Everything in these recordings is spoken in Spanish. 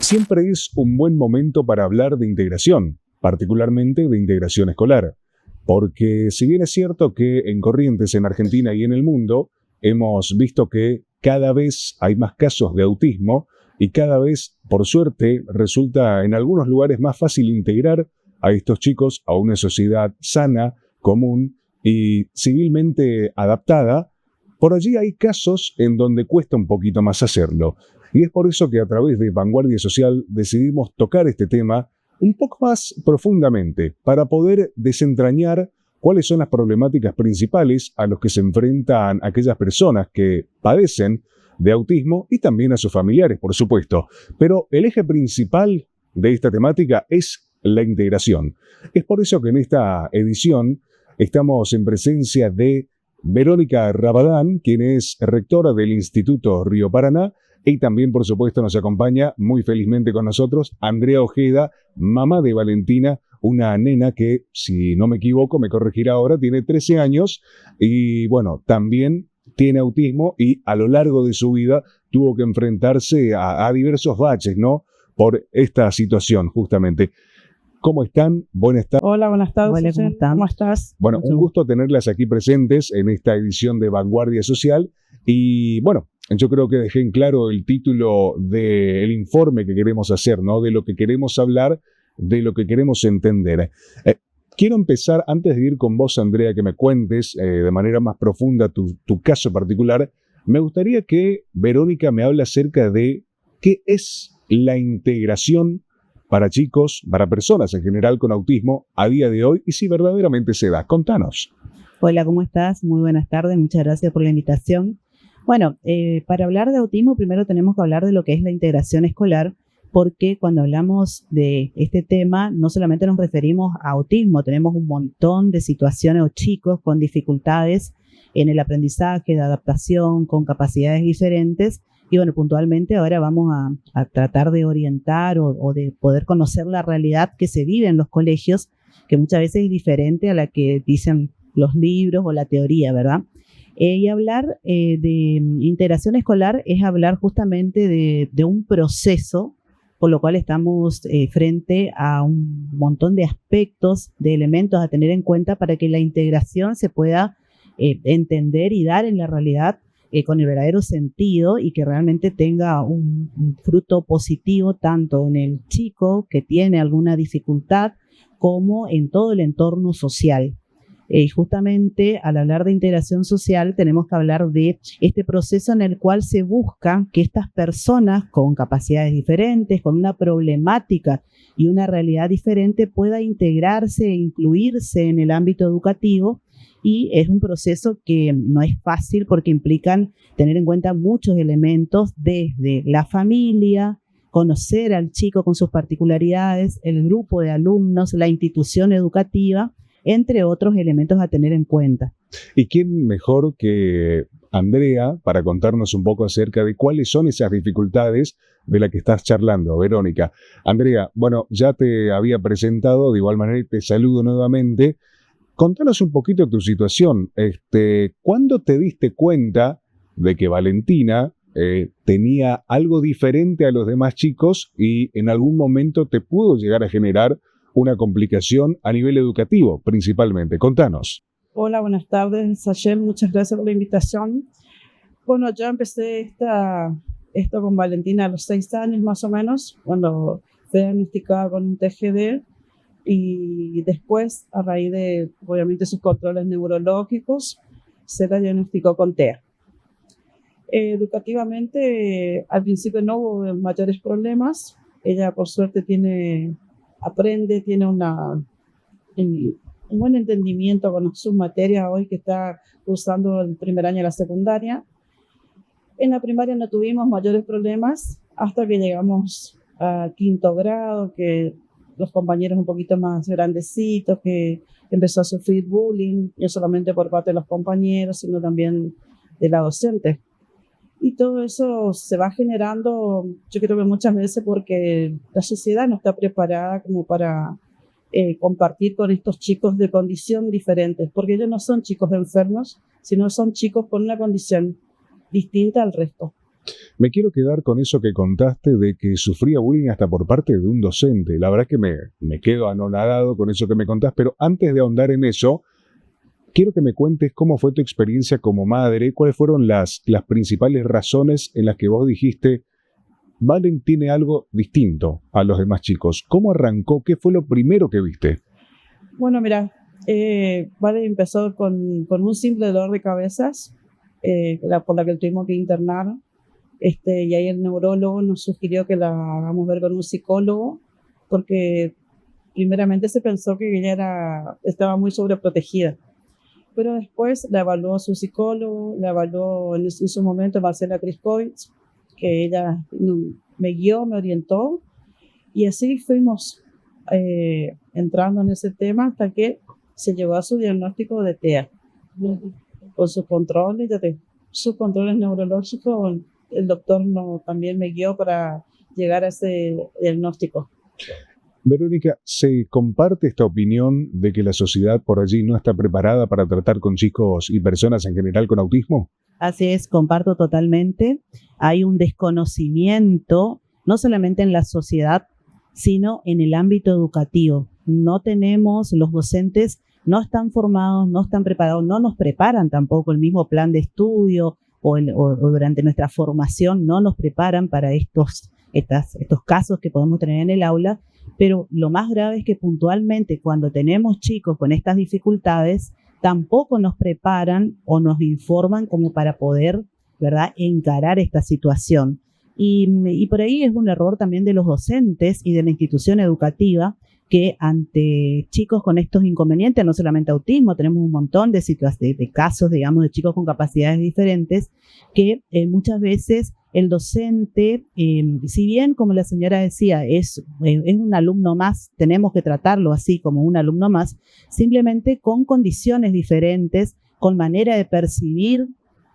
Siempre es un buen momento para hablar de integración, particularmente de integración escolar, porque si bien es cierto que en Corrientes, en Argentina y en el mundo, hemos visto que cada vez hay más casos de autismo y cada vez, por suerte, resulta en algunos lugares más fácil integrar a estos chicos a una sociedad sana, común y civilmente adaptada. Por allí hay casos en donde cuesta un poquito más hacerlo. Y es por eso que a través de Vanguardia Social decidimos tocar este tema un poco más profundamente para poder desentrañar cuáles son las problemáticas principales a las que se enfrentan aquellas personas que padecen de autismo y también a sus familiares, por supuesto. Pero el eje principal de esta temática es la integración. Es por eso que en esta edición estamos en presencia de Verónica Rabadán, quien es rectora del Instituto Río Paraná, y también, por supuesto, nos acompaña muy felizmente con nosotros Andrea Ojeda, mamá de Valentina, una nena que, si no me equivoco, me corregirá ahora, tiene 13 años y, bueno, también tiene autismo y a lo largo de su vida tuvo que enfrentarse a diversos baches, ¿no? Por esta situación, justamente. ¿Cómo están? Buenas tardes. Hola, buenas tardes. Hola, ¿cómo están? ¿Cómo estás? Bueno, un gusto tenerlas aquí presentes en esta edición de Vanguardia Social y, bueno, yo creo que dejé en claro el título del informe que queremos hacer, ¿no? De lo que queremos hablar, de lo que queremos entender. Quiero empezar, antes de ir con vos, Andrea, que me cuentes de manera más profunda tu caso particular. Me gustaría que Verónica me hable acerca de qué es la integración para chicos, para personas en general con autismo a día de hoy y si verdaderamente se da. Contanos. Hola, ¿cómo estás? Muy buenas tardes, muchas gracias por la invitación. Bueno, para hablar de autismo primero tenemos que hablar de lo que es la integración escolar, porque cuando hablamos de este tema no solamente nos referimos a autismo, tenemos un montón de situaciones o chicos con dificultades en el aprendizaje, de adaptación, con capacidades diferentes. Y bueno, puntualmente ahora vamos a tratar de orientar o de poder conocer la realidad que se vive en los colegios, que muchas veces es diferente a la que dicen los libros o la teoría, ¿verdad? Y hablar de integración escolar es hablar justamente de un proceso, por lo cual estamos frente a un montón de aspectos, de elementos a tener en cuenta para que la integración se pueda entender y dar en la realidad con el verdadero sentido y que realmente tenga un fruto positivo tanto en el chico que tiene alguna dificultad como en todo el entorno social. Y justamente al hablar de integración social tenemos que hablar de este proceso en el cual se busca que estas personas con capacidades diferentes, con una problemática y una realidad diferente pueda integrarse e incluirse en el ámbito educativo. Y es un proceso que no es fácil porque implican tener en cuenta muchos elementos desde la familia, conocer al chico con sus particularidades, el grupo de alumnos, la institución educativa, entre otros elementos a tener en cuenta. ¿Y quién mejor que Andrea para contarnos un poco acerca de cuáles son esas dificultades de las que estás charlando, Verónica? Andrea, bueno, ya te había presentado, de igual manera te saludo nuevamente. Contanos un poquito tu situación. ¿Cuándo te diste cuenta de que Valentina tenía algo diferente a los demás chicos y en algún momento te pudo llegar a generar una complicación a nivel educativo, principalmente? Contanos. Hola, buenas tardes, Sachem. Muchas gracias por la invitación. Bueno, yo empecé esto con Valentina a los 6 años más o menos, cuando fue diagnosticada con un TGD. Y después, a raíz de, obviamente, sus controles neurológicos, se la diagnosticó con TEA. Educativamente, al principio no hubo mayores problemas. Ella, por suerte, aprende, tiene un buen entendimiento con sus materias hoy que está cursando el primer año de la secundaria. En la primaria no tuvimos mayores problemas hasta que llegamos a 5º grado, que los compañeros un poquito más grandecitos, que empezó a sufrir bullying, no solamente por parte de los compañeros, sino también de la docente. Y todo eso se va generando, yo creo que muchas veces porque la sociedad no está preparada como para compartir con estos chicos de condición diferentes, porque ellos no son chicos enfermos, sino son chicos con una condición distinta al resto. Me quiero quedar con eso que contaste de que sufría bullying hasta por parte de un docente. La verdad es que me quedo anonadado con eso que me contás, pero antes de ahondar en eso, quiero que me cuentes cómo fue tu experiencia como madre, cuáles fueron las principales razones en las que vos dijiste, Valen tiene algo distinto a los demás chicos. ¿Cómo arrancó? ¿Qué fue lo primero que viste? Bueno, mira, Vale empezó con un simple dolor de cabezas, por la que tuvimos que internar. Y ahí el neurólogo nos sugirió que la hagamos ver con un psicólogo, porque primeramente se pensó que ella estaba muy sobreprotegida. Pero después la evaluó su psicólogo, la evaluó en su momento Marcela Kriskovic, que ella me guió, me orientó, y así fuimos entrando en ese tema hasta que se llegó a su diagnóstico de TEA. Con sus controles neurológicos, el doctor también me guió para llegar a ese diagnóstico. Verónica, ¿se comparte esta opinión de que la sociedad por allí no está preparada para tratar con chicos y personas en general con autismo? Así es, comparto totalmente. Hay un desconocimiento, no solamente en la sociedad, sino en el ámbito educativo. No tenemos, los docentes no están formados, no están preparados, no nos preparan tampoco el mismo plan de estudio o durante nuestra formación no nos preparan para estos casos que podemos tener en el aula, pero lo más grave es que puntualmente cuando tenemos chicos con estas dificultades, tampoco nos preparan o nos informan como para poder, ¿verdad?, encarar esta situación. Y por ahí es un error también de los docentes y de la institución educativa, que ante chicos con estos inconvenientes, no solamente autismo, tenemos un montón de casos, digamos, de chicos con capacidades diferentes, que muchas veces el docente, si bien, como la señora decía, es un alumno más, tenemos que tratarlo así como un alumno más, simplemente con condiciones diferentes, con manera de percibir,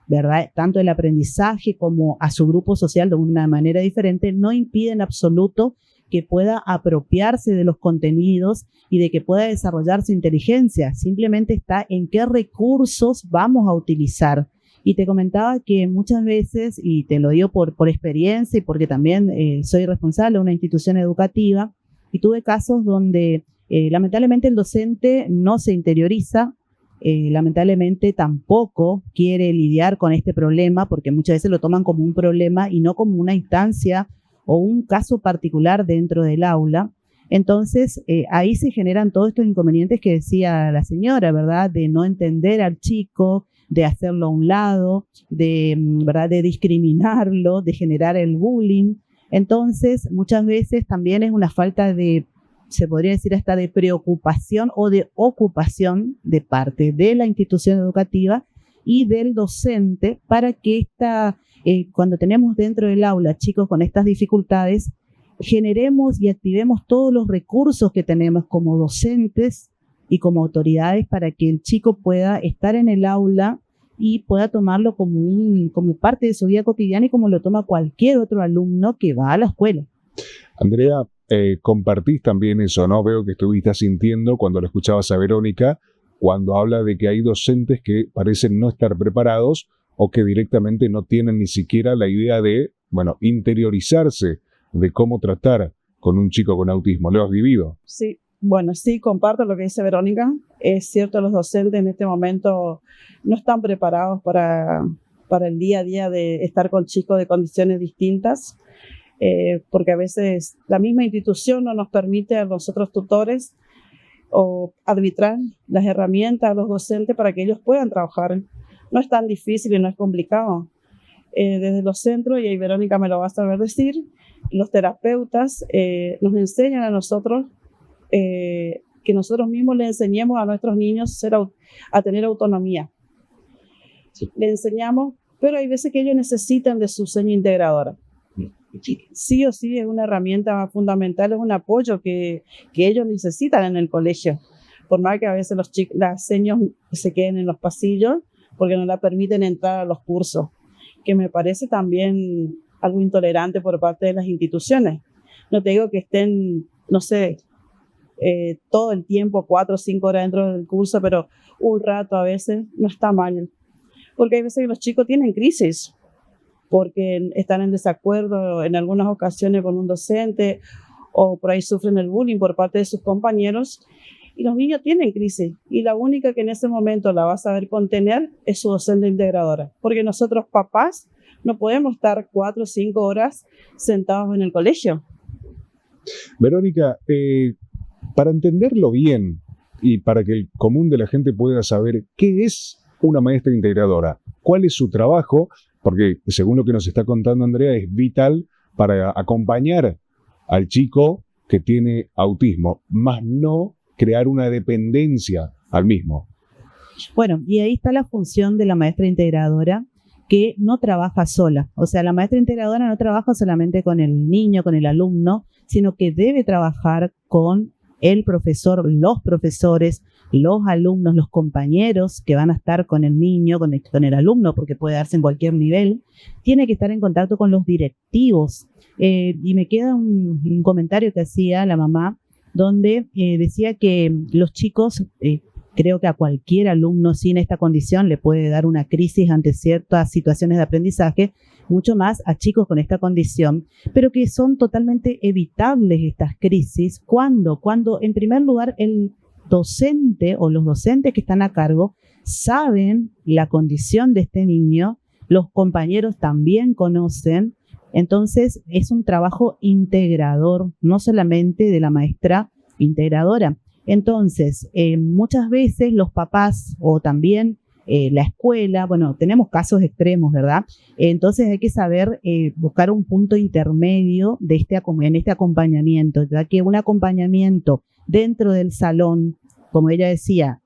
¿verdad?, tanto el aprendizaje como a su grupo social de una manera diferente, no impide en absoluto que pueda apropiarse de los contenidos y de que pueda desarrollar su inteligencia. Simplemente está en qué recursos vamos a utilizar. Y te comentaba que muchas veces, y te lo digo por experiencia y porque también soy responsable de una institución educativa, y tuve casos donde lamentablemente el docente no se interioriza, lamentablemente tampoco quiere lidiar con este problema, porque muchas veces lo toman como un problema y no como una instancia o un caso particular dentro del aula. Entonces, ahí se generan todos estos inconvenientes que decía la señora, ¿verdad?, de no entender al chico, de hacerlo a un lado, ¿verdad?, de discriminarlo, de generar el bullying. Entonces, muchas veces también es una falta de, se podría decir hasta de preocupación o de ocupación de parte de la institución educativa y del docente para que cuando tenemos dentro del aula chicos con estas dificultades, generemos y activemos todos los recursos que tenemos como docentes y como autoridades para que el chico pueda estar en el aula y pueda tomarlo como parte de su vida cotidiana y como lo toma cualquier otro alumno que va a la escuela. Andrea, compartís también eso, ¿no? Veo que estuviste asintiendo cuando lo escuchabas a Verónica, cuando habla de que hay docentes que parecen no estar preparados o que directamente no tienen ni siquiera la idea de, interiorizarse de cómo tratar con un chico con autismo. ¿Lo has vivido? Sí, bueno, sí, comparto lo que dice Verónica. Es cierto, los docentes en este momento no están preparados para el día a día de estar con chicos de condiciones distintas, porque a veces la misma institución no nos permite a nosotros tutores o arbitrar las herramientas a los docentes para que ellos puedan trabajar. No es tan difícil y no es complicado. Desde los centros, y ahí Verónica me lo va a saber decir, los terapeutas nos enseñan a nosotros que nosotros mismos le enseñemos a nuestros niños a tener autonomía. Sí. Le enseñamos, pero hay veces que ellos necesitan de su seña integradora. Sí o sí es una herramienta fundamental, es un apoyo que ellos necesitan en el colegio. Por más que a veces las señas se queden en los pasillos porque no la permiten entrar a los cursos, que me parece también algo intolerante por parte de las instituciones. No te digo que estén, no sé, todo el tiempo, 4 o 5 horas dentro del curso, pero un rato a veces no está mal. Porque hay veces que los chicos tienen crisis porque están en desacuerdo en algunas ocasiones con un docente o por ahí sufren el bullying por parte de sus compañeros. Y los niños tienen crisis y la única que en ese momento la va a saber contener es su docente integradora, porque nosotros papás no podemos estar 4 o 5 horas sentados en el colegio. Verónica, para entenderlo bien y para que el común de la gente pueda saber qué es una maestra integradora, cuál es su trabajo, porque según lo que nos está contando Andrea es vital para acompañar al chico que tiene autismo, más no crear una dependencia al mismo. Bueno, y ahí está la función de la maestra integradora, que no trabaja sola. O sea, la maestra integradora no trabaja solamente con el niño, con el alumno, sino que debe trabajar con el profesor, los profesores, los alumnos, los compañeros que van a estar con el niño, con el alumno, porque puede darse en cualquier nivel. Tiene que estar en contacto con los directivos. Y me queda un comentario que hacía la mamá, donde decía que los chicos, creo que a cualquier alumno sin esta condición le puede dar una crisis ante ciertas situaciones de aprendizaje, mucho más a chicos con esta condición, pero que son totalmente evitables estas crisis cuando en primer lugar el docente o los docentes que están a cargo saben la condición de este niño, los compañeros también conocen. Entonces es un trabajo integrador, no solamente de la maestra integradora. Entonces, muchas veces los papás o también la escuela, bueno, tenemos casos extremos, ¿verdad? Entonces hay que saber buscar un punto intermedio en este acompañamiento, ya que un acompañamiento dentro del salón, como ella decía,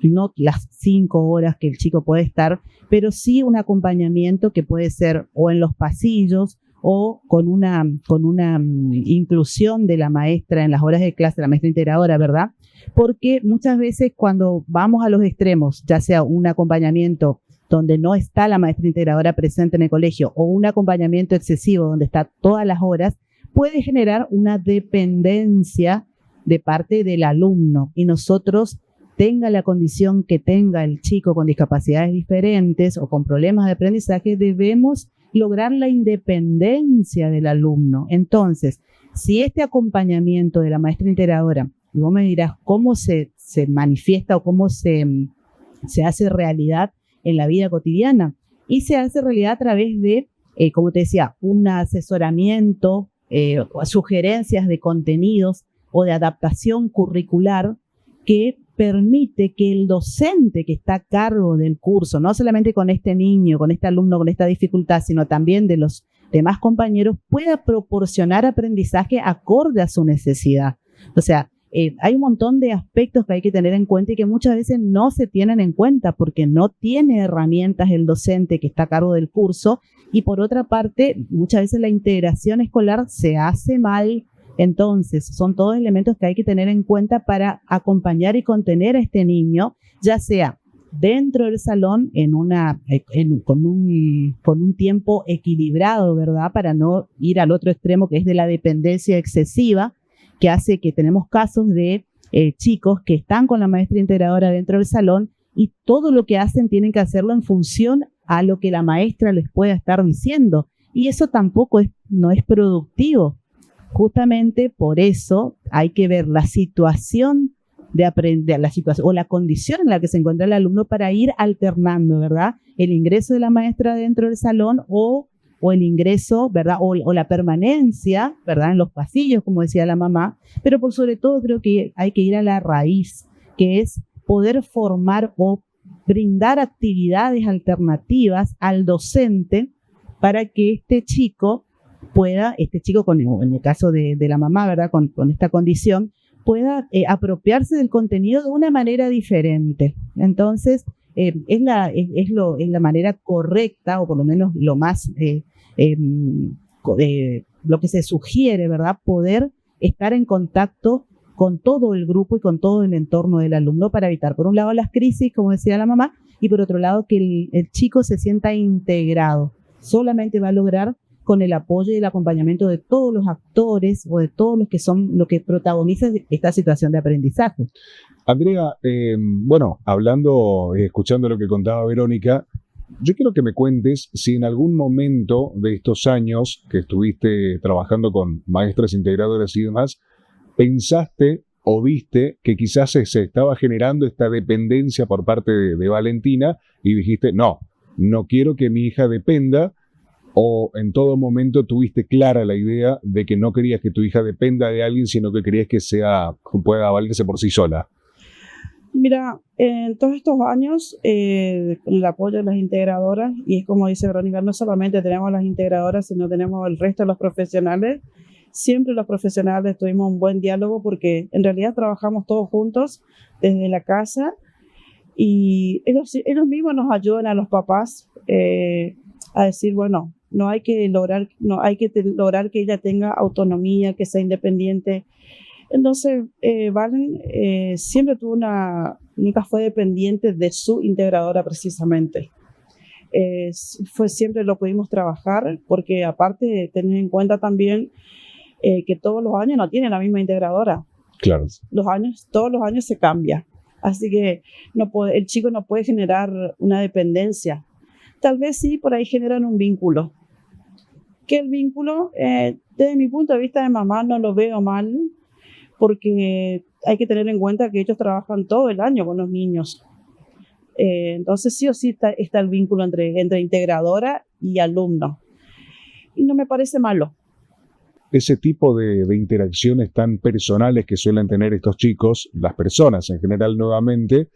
no las 5 horas que el chico puede estar, pero sí un acompañamiento que puede ser o en los pasillos o con una inclusión de la maestra en las horas de clase, la maestra integradora, ¿verdad? Porque muchas veces cuando vamos a los extremos, ya sea un acompañamiento donde no está la maestra integradora presente en el colegio o un acompañamiento excesivo donde está todas las horas, puede generar una dependencia de parte del alumno y nosotros, tenga la condición que tenga el chico con discapacidades diferentes o con problemas de aprendizaje, debemos lograr la independencia del alumno. Entonces, si este acompañamiento de la maestra integradora, y vos me dirás cómo se manifiesta o cómo se hace realidad en la vida cotidiana, y se hace realidad a través de, como te decía, un asesoramiento, sugerencias de contenidos o de adaptación curricular que permite que el docente que está a cargo del curso, no solamente con este niño, con este alumno, con esta dificultad, sino también de los demás compañeros, pueda proporcionar aprendizaje acorde a su necesidad. O sea, hay un montón de aspectos que hay que tener en cuenta y que muchas veces no se tienen en cuenta porque no tiene herramientas el docente que está a cargo del curso y por otra parte, muchas veces la integración escolar se hace mal. Entonces, son todos elementos que hay que tener en cuenta para acompañar y contener a este niño, ya sea dentro del salón con un tiempo equilibrado, ¿verdad? Para no ir al otro extremo que es de la dependencia excesiva, que hace que tenemos casos de chicos que están con la maestra integradora dentro del salón y todo lo que hacen tienen que hacerlo en función a lo que la maestra les pueda estar diciendo. Y eso tampoco no es productivo. Justamente por eso hay que ver la situación de aprender, la situación o la condición en la que se encuentra el alumno para ir alternando, ¿verdad? El ingreso de la maestra dentro del salón o el ingreso, ¿verdad? O la permanencia, ¿verdad? En los pasillos, como decía la mamá. Pero por sobre todo creo que hay que ir a la raíz, que es poder formar o brindar actividades alternativas al docente para que este chico en el caso de la mamá, ¿verdad? Con esta condición, pueda apropiarse del contenido de una manera diferente. Entonces, es la manera correcta, o por lo menos lo más, lo que se sugiere, ¿verdad? Poder estar en contacto con todo el grupo y con todo el entorno del alumno para evitar, por un lado, las crisis, como decía la mamá, y por otro lado, que el chico se sienta integrado. Solamente va a lograr con el apoyo y el acompañamiento de todos los actores o de todos los que protagonizan esta situación de aprendizaje. Andrea, escuchando lo que contaba Verónica, yo quiero que me cuentes si en algún momento de estos años que estuviste trabajando con maestras integradoras y demás, pensaste o viste que quizás se estaba generando esta dependencia por parte de Valentina y dijiste, no quiero que mi hija dependa, o en todo momento tuviste clara la idea de que no querías que tu hija dependa de alguien, sino que querías que pueda valerse por sí sola. Mira, en todos estos años, con el apoyo de las integradoras, y es como dice Verónica, no solamente tenemos las integradoras, sino tenemos el resto de los profesionales. Siempre los profesionales tuvimos un buen diálogo porque en realidad trabajamos todos juntos desde la casa y ellos mismos nos ayudan a los papás a decir, bueno, no hay que lograr que ella tenga autonomía, que sea independiente. Entonces, Valen siempre nunca fue dependiente de su integradora precisamente. Siempre lo pudimos trabajar porque aparte tener en cuenta también que todos los años no tienen la misma integradora. Claro. Todos los años se cambia. Así que el chico no puede generar una dependencia. Tal vez sí, por ahí generan un vínculo. Que el vínculo, desde mi punto de vista de mamá, no lo veo mal, porque hay que tener en cuenta que ellos trabajan todo el año con los niños. Entonces sí o sí está el vínculo entre integradora y alumno. Y no me parece malo. Ese tipo de interacciones tan personales que suelen tener estos chicos, las personas en general nuevamente,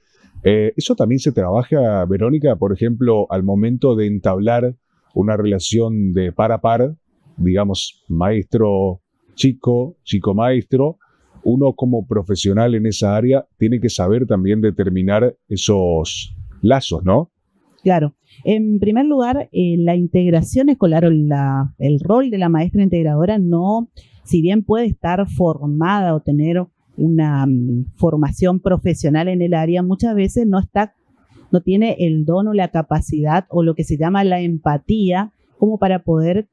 eso también se trabaja, Verónica, por ejemplo, al momento de entablar una relación de par a par, digamos, maestro-chico, chico-maestro. Uno como profesional en esa área tiene que saber también determinar esos lazos, ¿no? Claro. En primer lugar, la integración escolar o el rol de la maestra integradora no, si bien puede estar formada o tener una formación profesional en el área, muchas veces no tiene el don o la capacidad o lo que se llama la empatía como para poder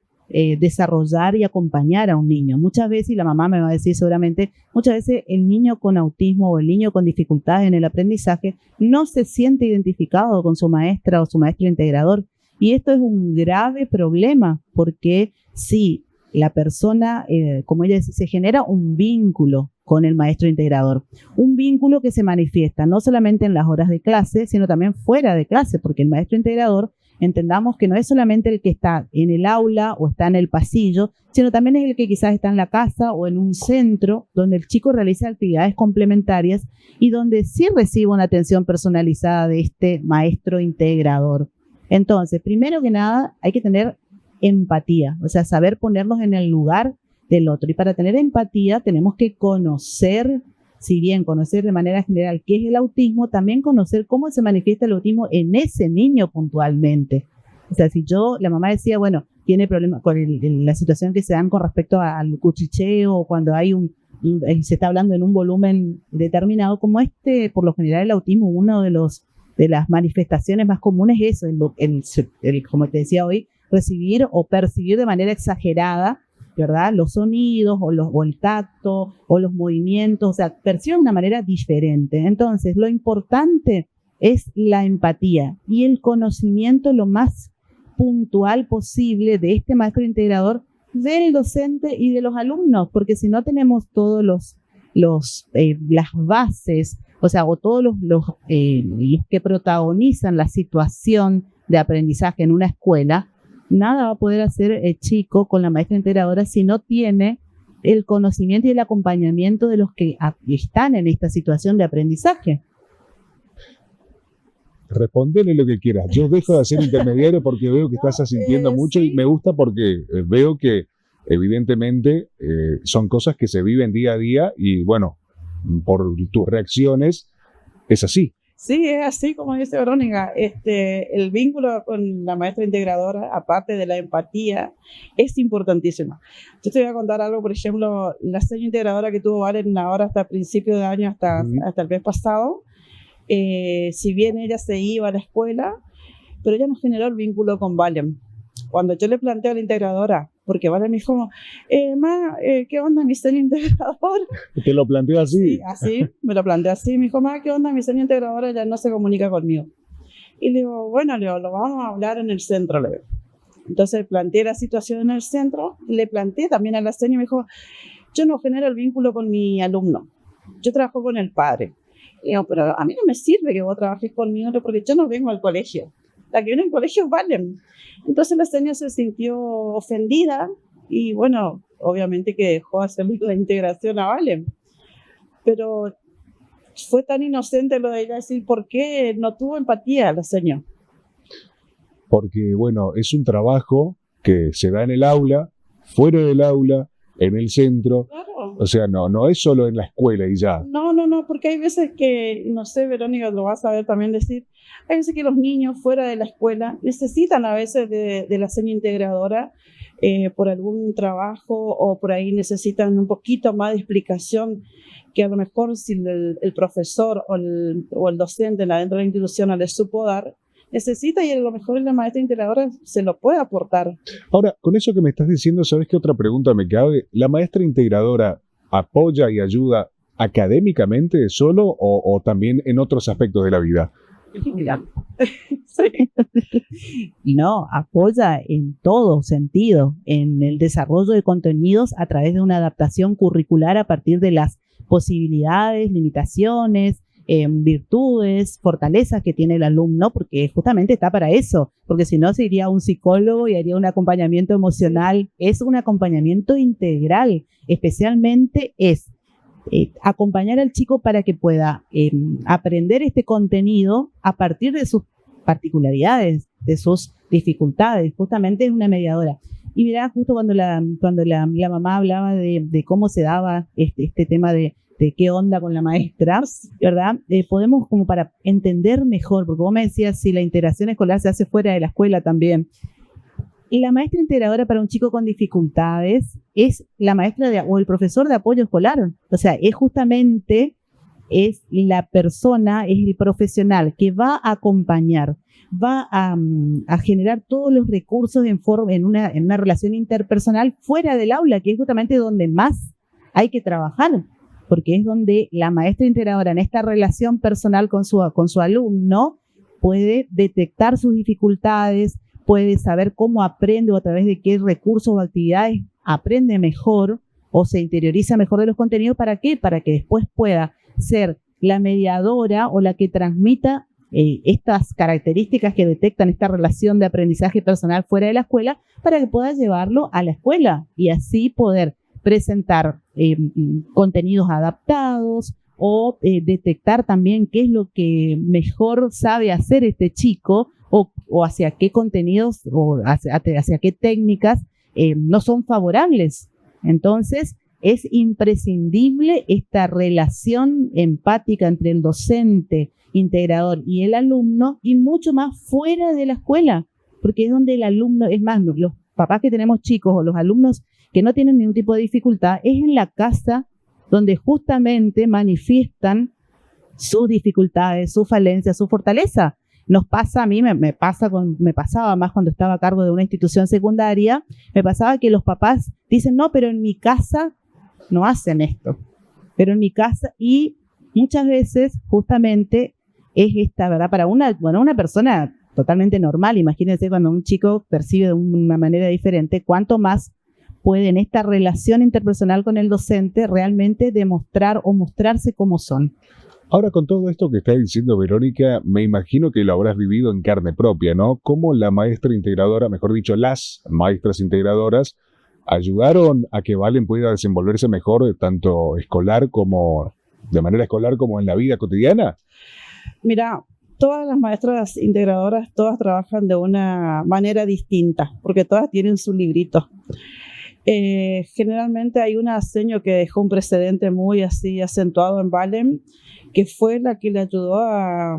desarrollar y acompañar a un niño. Muchas veces, y la mamá me va a decir seguramente, muchas veces el niño con autismo o el niño con dificultades en el aprendizaje no se siente identificado con su maestra o su maestro integrador. Y esto es un grave problema porque si la persona, como ella dice, se genera un vínculo con el maestro integrador, un vínculo que se manifiesta no solamente en las horas de clase, sino también fuera de clase, porque el maestro integrador, entendamos que no es solamente el que está en el aula o está en el pasillo, sino también es el que quizás está en la casa o en un centro donde el chico realiza actividades complementarias y donde sí recibe una atención personalizada de este maestro integrador. Entonces, primero que nada, hay que tener empatía, o sea, saber ponernos en el lugar del otro. Y para tener empatía tenemos que conocer, si bien conocer de manera general qué es el autismo, también conocer cómo se manifiesta el autismo en ese niño puntualmente. O sea, si la mamá decía, bueno, tiene problemas con la situación que se dan con respecto al cuchicheo o cuando hay se está hablando en un volumen determinado, como por lo general el autismo, uno de las manifestaciones más comunes es como te decía hoy, recibir o percibir de manera exagerada, ¿verdad? Los sonidos o el tacto o los movimientos, o sea, perciben de una manera diferente. Entonces, lo importante es la empatía y el conocimiento lo más puntual posible de este maestro integrador, del docente y de los alumnos, porque si no tenemos todos las bases, o sea, o todos los que protagonizan la situación de aprendizaje en una escuela, nada va a poder hacer el chico con la maestra integradora si no tiene el conocimiento y el acompañamiento de los que están en esta situación de aprendizaje. Respondele lo que quieras. Yo dejo de ser intermediario porque veo que estás asintiendo mucho y me gusta porque veo que evidentemente son cosas que se viven día a día y bueno, por tus reacciones es así. Sí, es así como dice Verónica. El vínculo con la maestra integradora, aparte de la empatía, es importantísimo. Yo te voy a contar algo, por ejemplo, la señora integradora que tuvo Valen ahora hasta principio de año, hasta el mes pasado, si bien ella se iba a la escuela, pero ella no generó el vínculo con Valen. Cuando yo le planteo a la integradora, porque Valen me dijo, ¿qué onda mi señora integradora? ¿Te lo planteó así? Sí, así, me lo planteé así. Me dijo, ¿qué onda mi señora integradora? Ya no se comunica conmigo. Y le digo, bueno, le digo, lo vamos a hablar en el centro, le digo. Entonces planteé la situación en el centro, le planteé también a la señora y me dijo, yo no genero el vínculo con mi alumno, yo trabajo con el padre. Y digo, pero a mí no me sirve que vos trabajes conmigo porque yo no vengo al colegio. La que viene al colegio es Valen. Entonces la señora se sintió ofendida y bueno, obviamente que dejó hacer la integración a Valen. Pero fue tan inocente lo de ella decir por qué no tuvo empatía la señora. Porque, bueno, es un trabajo que se da en el aula, fuera del aula, en el centro. Claro. O sea, no es solo en la escuela y ya. No, porque hay veces que, no sé, Verónica, lo vas a ver también decir, hay veces que los niños fuera de la escuela necesitan a veces de la seña integradora por algún trabajo o por ahí necesitan un poquito más de explicación que a lo mejor si el profesor o el docente dentro de la institución no les supo dar, necesita y a lo mejor la maestra integradora se lo puede aportar. Ahora, con eso que me estás diciendo, ¿sabes qué otra pregunta me cabe? ¿La maestra integradora apoya y ayuda académicamente solo o también en otros aspectos de la vida? Sí. No, apoya en todo sentido, en el desarrollo de contenidos a través de una adaptación curricular a partir de las posibilidades, limitaciones, virtudes, fortalezas que tiene el alumno, porque justamente está para eso, porque si no se iría a un psicólogo y haría un acompañamiento emocional. Es un acompañamiento integral, especialmente es acompañar al chico para que pueda aprender este contenido a partir de sus particularidades, de sus dificultades. Justamente es una mediadora. Y mirá, justo cuando la mamá hablaba de cómo se daba este tema de qué onda con la maestra, ¿verdad? Podemos como para entender mejor, porque vos me decías si la integración escolar se hace fuera de la escuela también. Y la maestra integradora para un chico con dificultades es la maestra o el profesor de apoyo escolar. O sea, es justamente la persona, es el profesional que va a acompañar, va a generar todos los recursos en una relación interpersonal fuera del aula, que es justamente donde más hay que trabajar, porque es donde la maestra integradora en esta relación personal con su alumno puede detectar sus dificultades, puede saber cómo aprende o a través de qué recursos o actividades aprende mejor o se interioriza mejor de los contenidos. ¿Para qué? Para que después pueda ser la mediadora o la que transmita estas características que detectan esta relación de aprendizaje personal fuera de la escuela para que pueda llevarlo a la escuela y así poder presentar contenidos adaptados o detectar también qué es lo que mejor sabe hacer este chico o hacia qué contenidos o hacia qué técnicas no son favorables. Entonces, es imprescindible esta relación empática entre el docente, integrador y el alumno, y mucho más fuera de la escuela, porque es donde el alumno, es más, los papás que tenemos chicos o los alumnos que no tienen ningún tipo de dificultad, es en la casa donde justamente manifiestan sus dificultades, sus falencias, su fortaleza. Nos pasa, a mí me pasaba más cuando estaba a cargo de una institución secundaria, me pasaba que los papás dicen, no, pero en mi casa no hacen esto, pero en mi casa, y muchas veces justamente es esta, ¿verdad? Para una persona totalmente normal, imagínense cuando un chico percibe de una manera diferente, cuánto más puede en esta relación interpersonal con el docente realmente demostrar o mostrarse como son. Ahora, con todo esto que está diciendo Verónica, me imagino que lo habrás vivido en carne propia, ¿no? ¿Cómo la maestra integradora, mejor dicho, las maestras integradoras, ayudaron a que Valen pueda desenvolverse mejor, tanto de manera escolar como en la vida cotidiana? Mira, todas las maestras integradoras, todas trabajan de una manera distinta, porque todas tienen su librito. Generalmente hay una seño que dejó un precedente muy así acentuado en Valen, que fue la que le ayudó a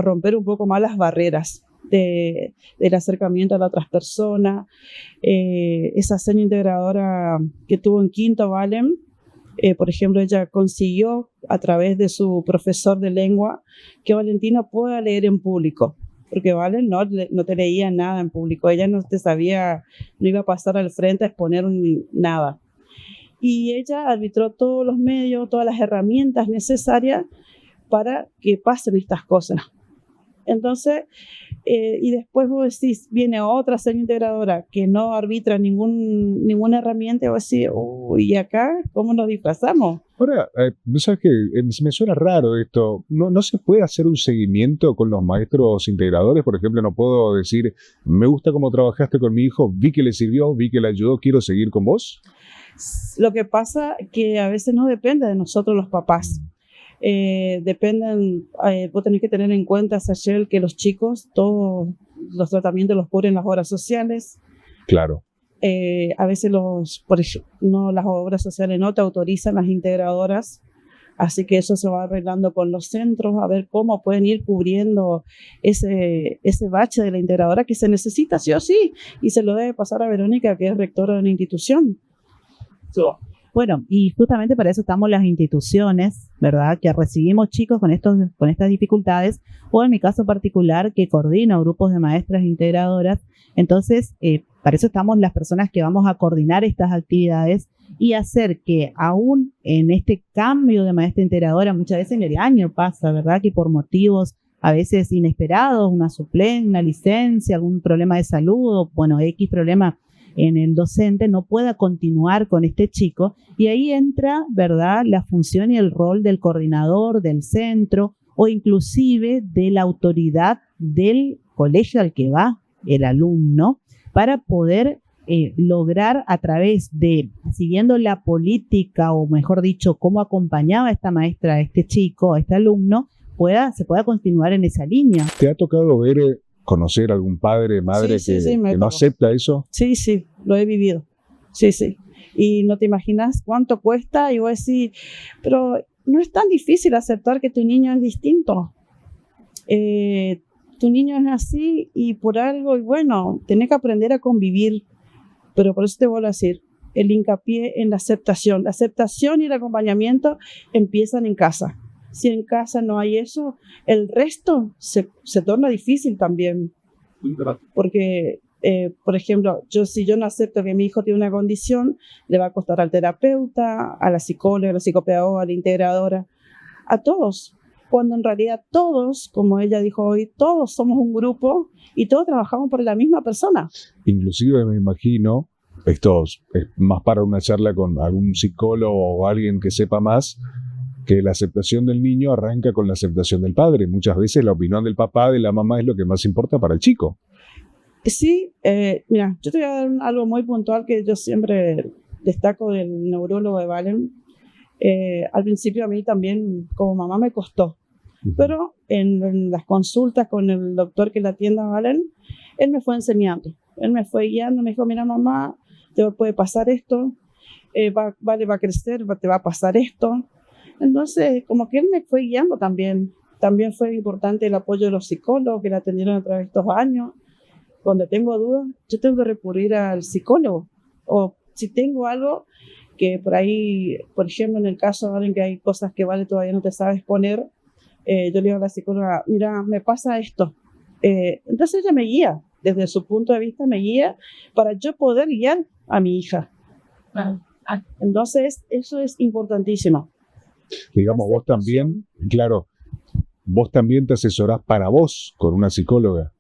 romper un poco más las barreras del acercamiento a las otras personas. Esa seño integradora que tuvo en quinto Valen, por ejemplo, ella consiguió a través de su profesor de lengua que Valentina pueda leer en público, porque Valen no te leía nada en público, ella no te sabía, no iba a pasar al frente a exponer nada. Y ella arbitró todos los medios, todas las herramientas necesarias para que pasen estas cosas. Entonces, y después vos decís, viene otra señora integradora que no arbitra ninguna herramienta, y vos decís, ¿y acá cómo nos disfrazamos? Ahora, ¿sabes qué? Me suena raro esto. ¿No se puede hacer un seguimiento con los maestros integradores? Por ejemplo, no puedo decir, me gusta cómo trabajaste con mi hijo, vi que le sirvió, vi que le ayudó, quiero seguir con vos. Lo que pasa que a veces no depende de nosotros los papás. Vos tenés que tener en cuenta, Sachel, que los chicos, todos los tratamientos los cubren las obras sociales. Claro. A veces las obras sociales no te autorizan las integradoras, así que eso se va arreglando con los centros, a ver cómo pueden ir cubriendo ese bache de la integradora que se necesita sí o sí, y se lo debe pasar a Verónica, que es rectora de una institución. Bueno, y justamente para eso estamos las instituciones, ¿verdad? Que recibimos chicos con estas dificultades, o en mi caso particular, que coordino grupos de maestras integradoras. Entonces, para eso estamos las personas que vamos a coordinar estas actividades y hacer que aún en este cambio de maestra integradora, muchas veces en el año pasa, ¿verdad? Que por motivos a veces inesperados, una suplencia, una licencia, algún problema de salud, o bueno, X problema en el docente, no pueda continuar con este chico, y ahí entra, ¿verdad?, la función y el rol del coordinador del centro, o inclusive de la autoridad del colegio al que va el alumno, para poder lograr a través de, siguiendo la política, o mejor dicho, cómo acompañaba esta maestra a este chico, a este alumno, se pueda continuar en esa línea. ¿Te ha tocado conocer a algún padre, madre que no acepta eso? Sí, lo he vivido. Sí. Y no te imaginas cuánto cuesta, y vos decís, pero no es tan difícil aceptar que tu niño es distinto. Tu niño es así y por algo, y bueno, tenés que aprender a convivir. Pero por eso te vuelvo a decir, el hincapié en la aceptación. La aceptación y el acompañamiento empiezan en casa. Si en casa no hay eso, el resto se torna difícil también. Porque, por ejemplo, si yo no acepto que mi hijo tiene una condición, le va a costar al terapeuta, a la psicóloga, a la psicopedagoga, a la integradora, a todos. Cuando en realidad todos, como ella dijo hoy, todos somos un grupo y todos trabajamos por la misma persona. Inclusive me imagino, esto es más para una charla con algún psicólogo o alguien que sepa más, que la aceptación del niño arranca con la aceptación del padre. Muchas veces la opinión del papá, de la mamá, es lo que más importa para el chico. Sí, mira, yo te voy a dar algo muy puntual que yo siempre destaco del neurólogo de Valen. Al principio a mí también, como mamá, me costó. Pero en las consultas con el doctor que la atiende a Valen, él me fue enseñando. Él me fue guiando, me dijo, mira mamá, te puede pasar esto, Vale va a crecer, te va a pasar esto. Entonces, como que él me fue guiando también. También fue importante el apoyo de los psicólogos que la atendieron a través de estos años. Cuando tengo dudas, yo tengo que recurrir al psicólogo. O si tengo algo que por ahí, por ejemplo, en el caso de alguien que hay cosas que Vale todavía no te sabes poner, yo le digo a la psicóloga, mira, me pasa esto. Entonces ella me guía, desde su punto de vista me guía para yo poder guiar a mi hija. Entonces, eso es importantísimo. Digamos, vos también, claro, vos también te asesorás para vos con una psicóloga.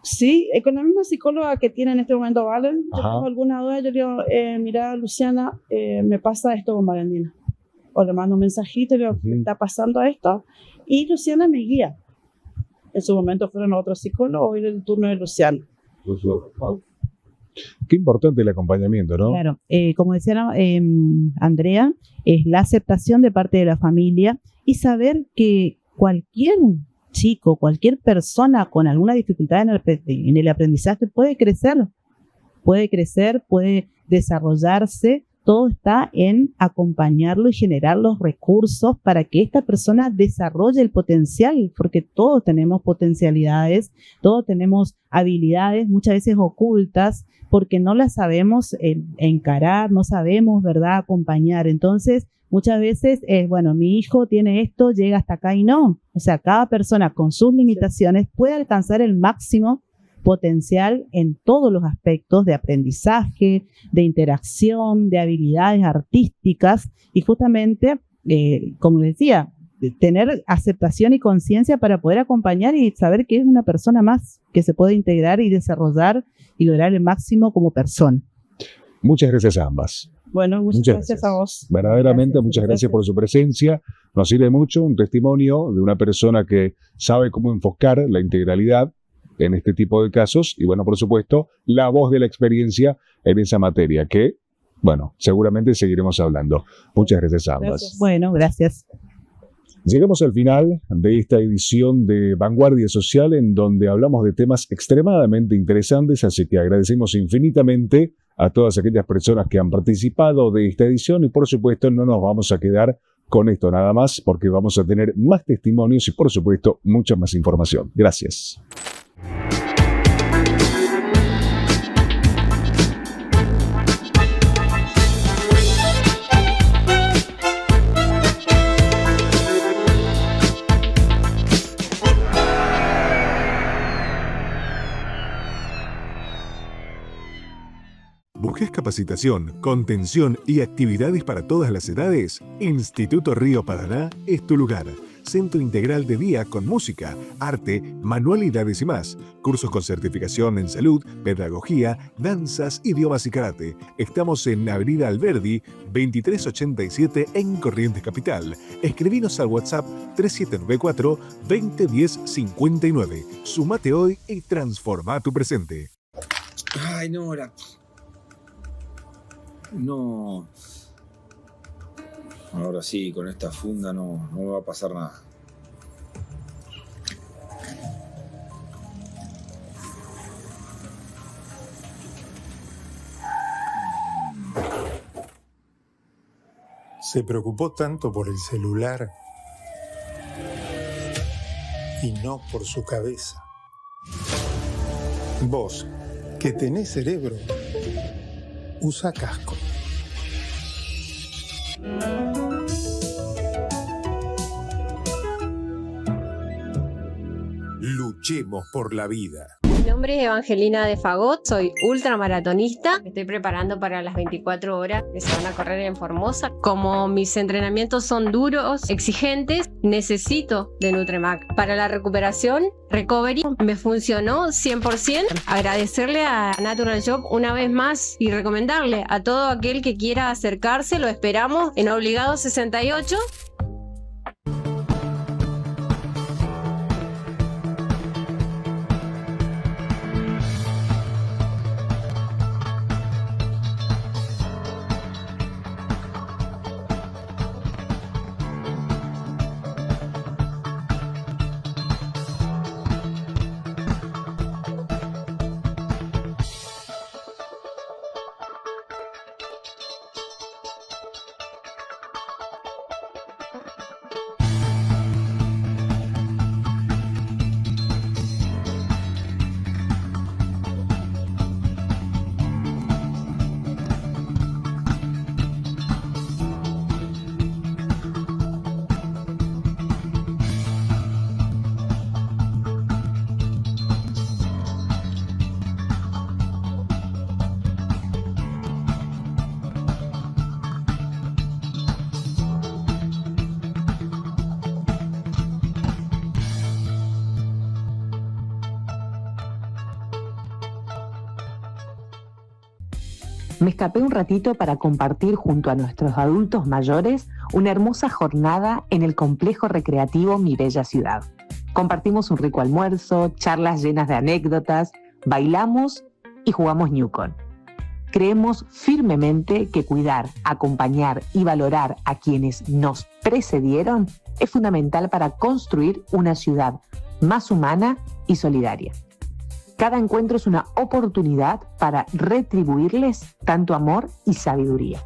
Sí, con la misma psicóloga que tiene en este momento Valen. Yo tengo alguna duda, yo le digo, mira Luciana, me pasa esto con Valentina. O le mando un mensajito y le digo, me está pasando esto. Y Luciana me guía. En su momento fueron otros psicólogos, hoy el turno de Luciana. Qué importante el acompañamiento, ¿no? Claro, como decía Andrea, es la aceptación de parte de la familia y saber que cualquier chico, cualquier persona con alguna dificultad en el aprendizaje puede crecer, puede desarrollarse. Todo está en acompañarlo y generar los recursos para que esta persona desarrolle el potencial, porque todos tenemos potencialidades, todos tenemos habilidades, muchas veces ocultas, porque no las sabemos encarar, no sabemos, ¿verdad?, acompañar. Entonces, muchas veces es, bueno, mi hijo tiene esto, llega hasta acá y no. O sea, cada persona con sus limitaciones puede alcanzar el máximo potencial en todos los aspectos de aprendizaje, de interacción, de habilidades artísticas y justamente, como les decía, tener aceptación y conciencia para poder acompañar y saber que es una persona más que se puede integrar y desarrollar y lograr el máximo como persona. Muchas gracias a ambas. Bueno, muchas gracias a vos. Verdaderamente, muchas gracias por su presencia. Nos sirve mucho un testimonio de una persona que sabe cómo enfocar la integralidad en este tipo de casos y, bueno, por supuesto, la voz de la experiencia en esa materia que, bueno, seguramente seguiremos hablando. Muchas gracias a ambas. Gracias. Bueno, gracias. Llegamos al final de esta edición de Vanguardia Social en donde hablamos de temas extremadamente interesantes, así que agradecemos infinitamente a todas aquellas personas que han participado de esta edición y por supuesto no nos vamos a quedar con esto nada más porque vamos a tener más testimonios y por supuesto mucha más información. Gracias. ¿Buscas capacitación, contención y actividades para todas las edades? Instituto Río Paraná es tu lugar. Centro integral de día con música, arte, manualidades y más. Cursos con certificación en salud, pedagogía, danzas, idiomas y karate. Estamos en Avenida Alberdi, 2387 en Corrientes Capital. Escribinos al WhatsApp 3794 2010 59. Sumate hoy y transforma tu presente. Ay, Nora. No. Ahora sí, con esta funda no me va a pasar nada. Se preocupó tanto por el celular y no por su cabeza. Vos, que tenés cerebro, usa casco. Luchemos por la vida. Mi nombre es Evangelina de Fagot, soy ultramaratonista. Me estoy preparando para las 24 horas que se van a correr en Formosa. Como mis entrenamientos son duros, exigentes, necesito de Nutremac. Para la recuperación, recovery, me funcionó 100%. Agradecerle a Natural Shop una vez más y recomendarle a todo aquel que quiera acercarse, lo esperamos en Obligado 68. Me escapé un ratito para compartir junto a nuestros adultos mayores una hermosa jornada en el complejo recreativo Mi Bella Ciudad. Compartimos un rico almuerzo, charlas llenas de anécdotas, bailamos y jugamos Newcon. Creemos firmemente que cuidar, acompañar y valorar a quienes nos precedieron es fundamental para construir una ciudad más humana y solidaria. Cada encuentro es una oportunidad para retribuirles tanto amor y sabiduría.